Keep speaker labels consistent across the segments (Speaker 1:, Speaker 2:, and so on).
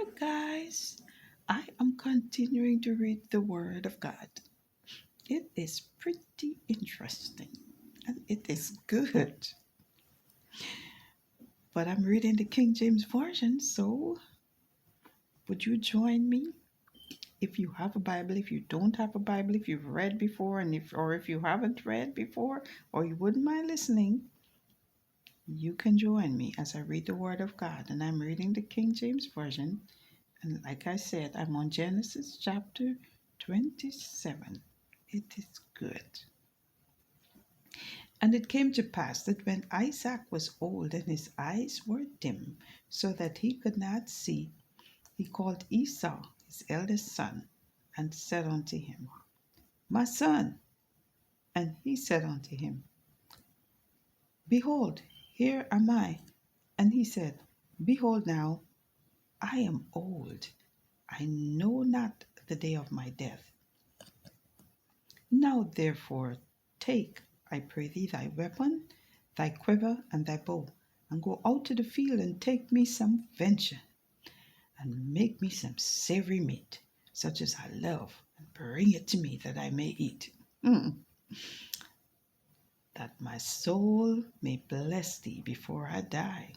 Speaker 1: Hi, guys. I am continuing to read the Word of God. It is pretty interesting and it is good. But I'm reading the King James Version, so would you join me? If you have a Bible, if you don't have a Bible, if you've read before, and if you haven't read before, or you wouldn't mind listening, you can join me as I read the Word of God. And I'm reading the King James Version. And like I said, I'm on Genesis chapter 27. It is good. And it came to pass that when Isaac was old and his eyes were dim, so that he could not see, he called Esau, his eldest son, and said unto him, My son. And he said unto him, Behold, here am I. And he said, Behold now, I am old. I know not the day of my death. Now therefore take, I pray thee, thy weapon, thy quiver, and thy bow, and go out to the field and take me some venison, and make me some savory meat, such as I love, and bring it to me that I may eat, that my soul may bless thee before I die.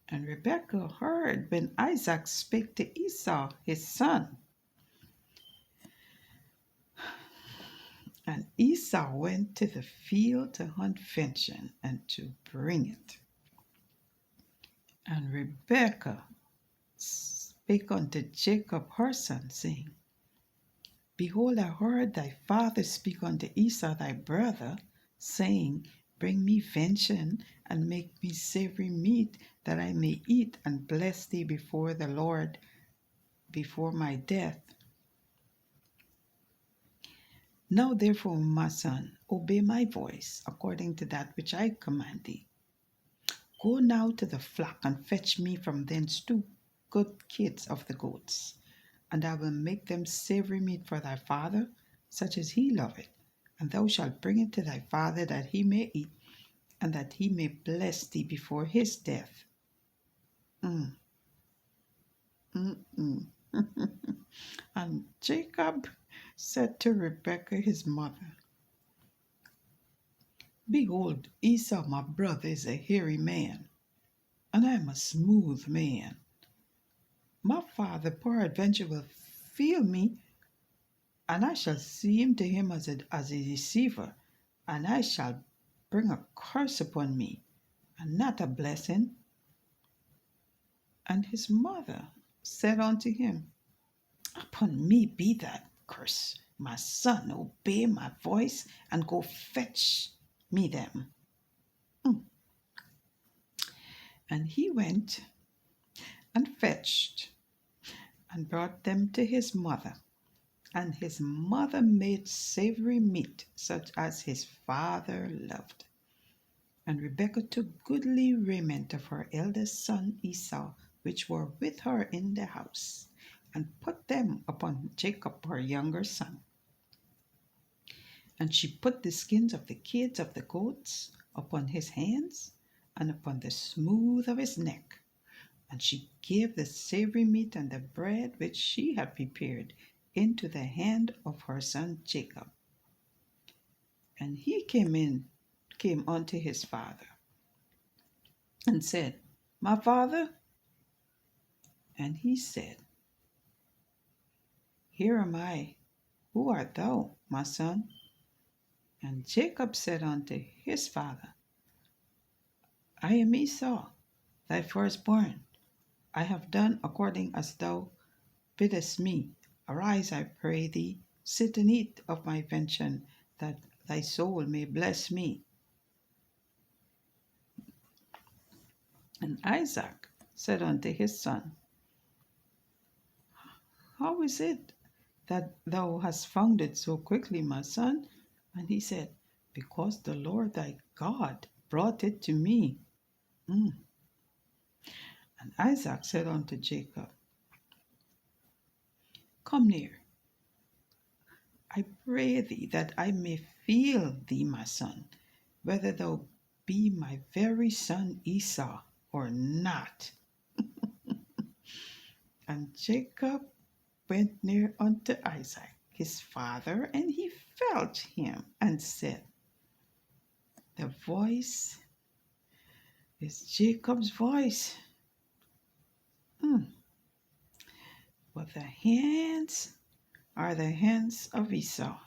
Speaker 1: And Rebekah heard when Isaac spake to Esau his son. And Esau went to the field to hunt venison and to bring it. And Rebekah spake unto Jacob her son, saying, Behold, I heard thy father speak unto Esau thy brother, saying, Bring me venison, and make me savory meat, that I may eat and bless thee before the Lord before my death. Now therefore, my son, obey my voice, according to that which I command thee. Go now to the flock, and fetch me from thence 2 good kids of the goats, and I will make them savory meat for thy father, such as he loveth. And thou shalt bring it to thy father, that he may eat, and that he may bless thee before his death. Mm, mm, mm. And Jacob said to Rebekah his mother, Behold, Esau my brother is a hairy man, and I am a smooth man. My father peradventure will feel me, and I shall seem to him as a deceiver, and I shall bring a curse upon me, and not a blessing. And his mother said unto him, Upon me be that curse. My son, obey my voice, and go fetch me them. Mm. And he went and fetched, and brought them to his mother. And his mother made savory meat, such as his father loved. And Rebekah took goodly raiment of her eldest son Esau, which were with her in the house, and put them upon Jacob her younger son. And she put the skins of the kids of the goats upon his hands, and upon the smooth of his neck. And she gave the savory meat and the bread which she had prepared into the hand of her son Jacob. And he came unto his father, and said, My father? And he said, Here am I. Who art thou, my son? And Jacob said unto his father, I am Esau, thy firstborn. I have done according as thou biddest me. Arise, I pray thee, sit and eat of my venison, that thy soul may bless me. And Isaac said unto his son, How is it that thou hast found it so quickly, my son? And he said, Because the Lord thy God brought it to me. Mm. And Isaac said unto Jacob, Come near, I pray thee, that I may feel thee, my son, whether thou be my very son Esau or not. And Jacob went near unto Isaac, his father, and he felt him and said, the voice is Jacob's voice, but the hands are the hands of Esau.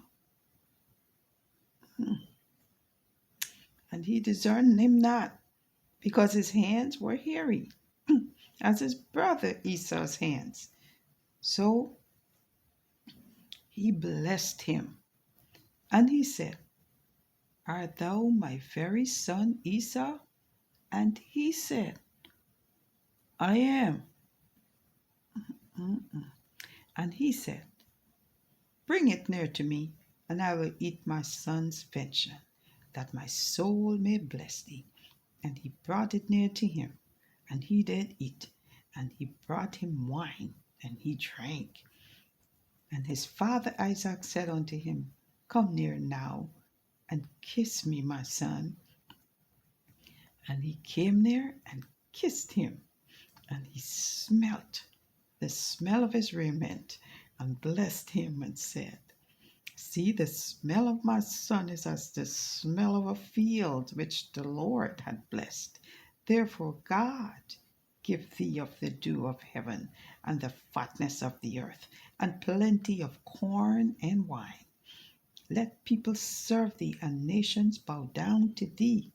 Speaker 1: And he discerned him not, because his hands were hairy, as his brother Esau's hands. So he blessed him, and he said, art thou my very son Esau? And he said, I am. And he said, bring it near to me, and I will eat my son's venison, that my soul may bless thee. And he brought it near to him, and he did eat. And he brought him wine, and he drank. And his father Isaac said unto him, come near now, and kiss me, my son. And he came near and kissed him, and he smelt the smell of his raiment, and blessed him, and said, see, the smell of my son is as the smell of a field which the Lord had blessed. Therefore God give thee of the dew of heaven, and the fatness of the earth, and plenty of corn and wine. Let people serve thee, and nations bow down to thee.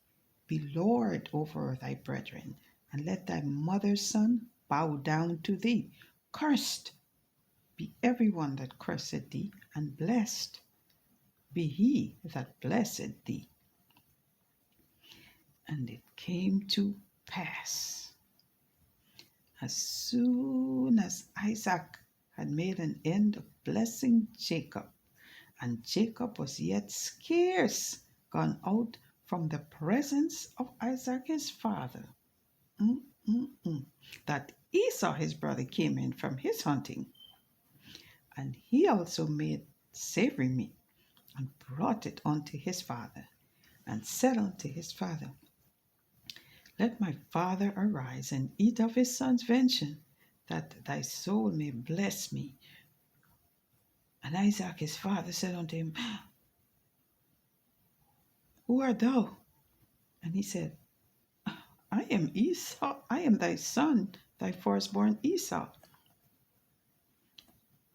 Speaker 1: Be Lord over thy brethren, and let thy mother's son bow down to thee. Cursed be every one that curseth thee, and blessed be he that blessed thee. And it came to pass, as soon as Isaac had made an end of blessing Jacob, and Jacob was yet scarce gone out from the presence of Isaac his father, that Esau his brother came in from his hunting, and he also made savory meat, and brought it unto his father, and said unto his father, let my father arise and eat of his son's venison, that thy soul may bless me. And Isaac his father said unto him, who art thou? And he said, I am Esau, I am thy son, thy firstborn Esau.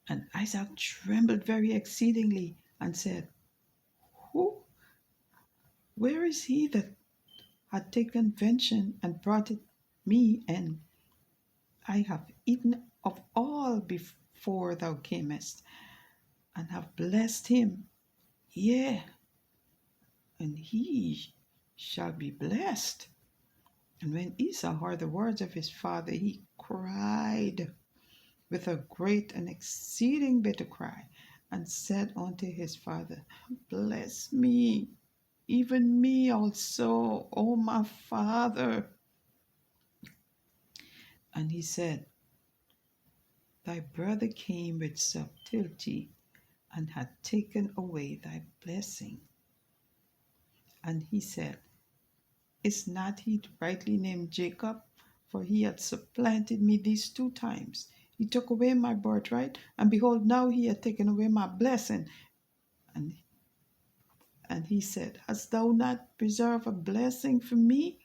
Speaker 1: And Isaac trembled very exceedingly, and said, where is he that had taken venison and brought it me, and I have eaten of all before thou camest, and have blessed him, yea, and he shall be blessed. And when Esau heard the words of his father, he cried with a great and exceeding bitter cry, and said unto his father, bless me, even me also, O my father. And he said, thy brother came with subtlety, and had taken away thy blessing. And he said, is not he rightly named Jacob? For he had supplanted me these 2 times. He took away my birthright, and behold, now he had taken away my blessing. And he said, hast thou not preserved a blessing for me?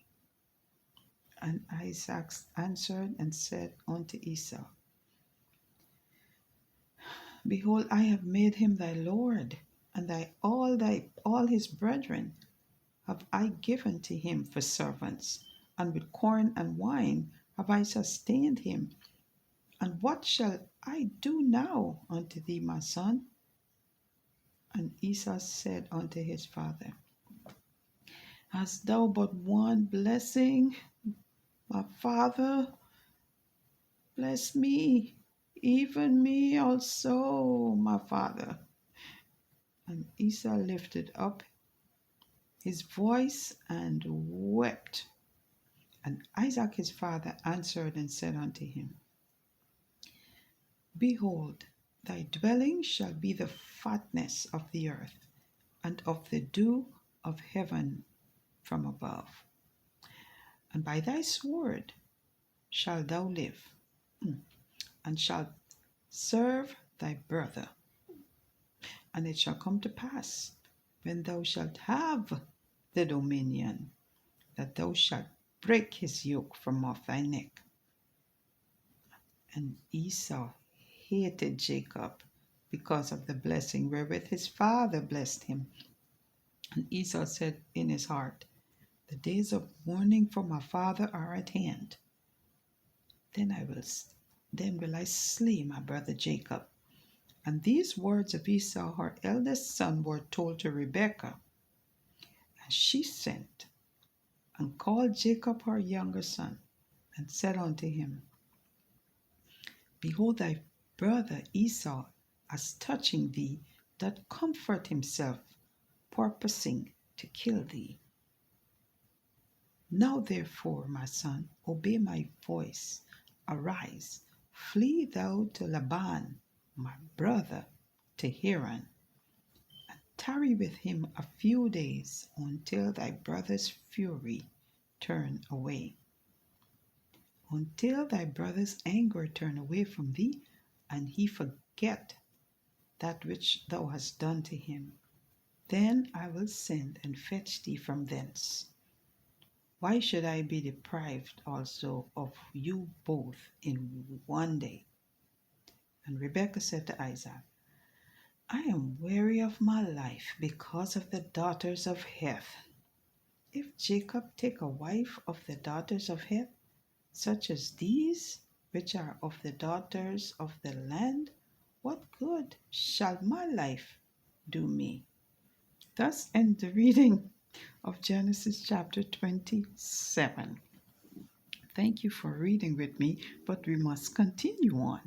Speaker 1: And Isaac answered and said unto Esau, behold, I have made him thy lord, and all his brethren have I given to him for servants, and with corn and wine have I sustained him. And what shall I do now unto thee, my son? And Esau said unto his father, hast thou but one blessing, my father? Bless me, even me also, my father. And Esau lifted up his voice and wept. And Isaac his father answered and said unto him, behold, thy dwelling shall be the fatness of the earth, and of the dew of heaven from above. And by thy sword shalt thou live, and shalt serve thy brother. And it shall come to pass, when thou shalt have the dominion, that thou shalt break his yoke from off thy neck. And Esau hated Jacob because of the blessing wherewith his father blessed him. And Esau said in his heart, the days of mourning for my father are at hand. Then will I slay my brother Jacob. And these words of Esau, her eldest son, were told to Rebekah. And she sent and called Jacob her younger son, and said unto him, Behold, thy brother Esau, as touching thee, doth comfort himself, purposing to kill thee. Now therefore, my son, obey my voice. Arise, flee thou to Laban, my brother, to Haran, and tarry with him a few days until thy brother's fury turn away. Until thy brother's anger turn away from thee, and he forget that which thou hast done to him. Then I will send and fetch thee from thence. Why should I be deprived also of you both in one day? And Rebekah said to Isaac, I am weary of my life because of the daughters of Heth. If Jacob take a wife of the daughters of Heth, such as these, which are of the daughters of the land, what good shall my life do me? Thus ends the reading of Genesis chapter 27. Thank you for reading with me, but we must continue on.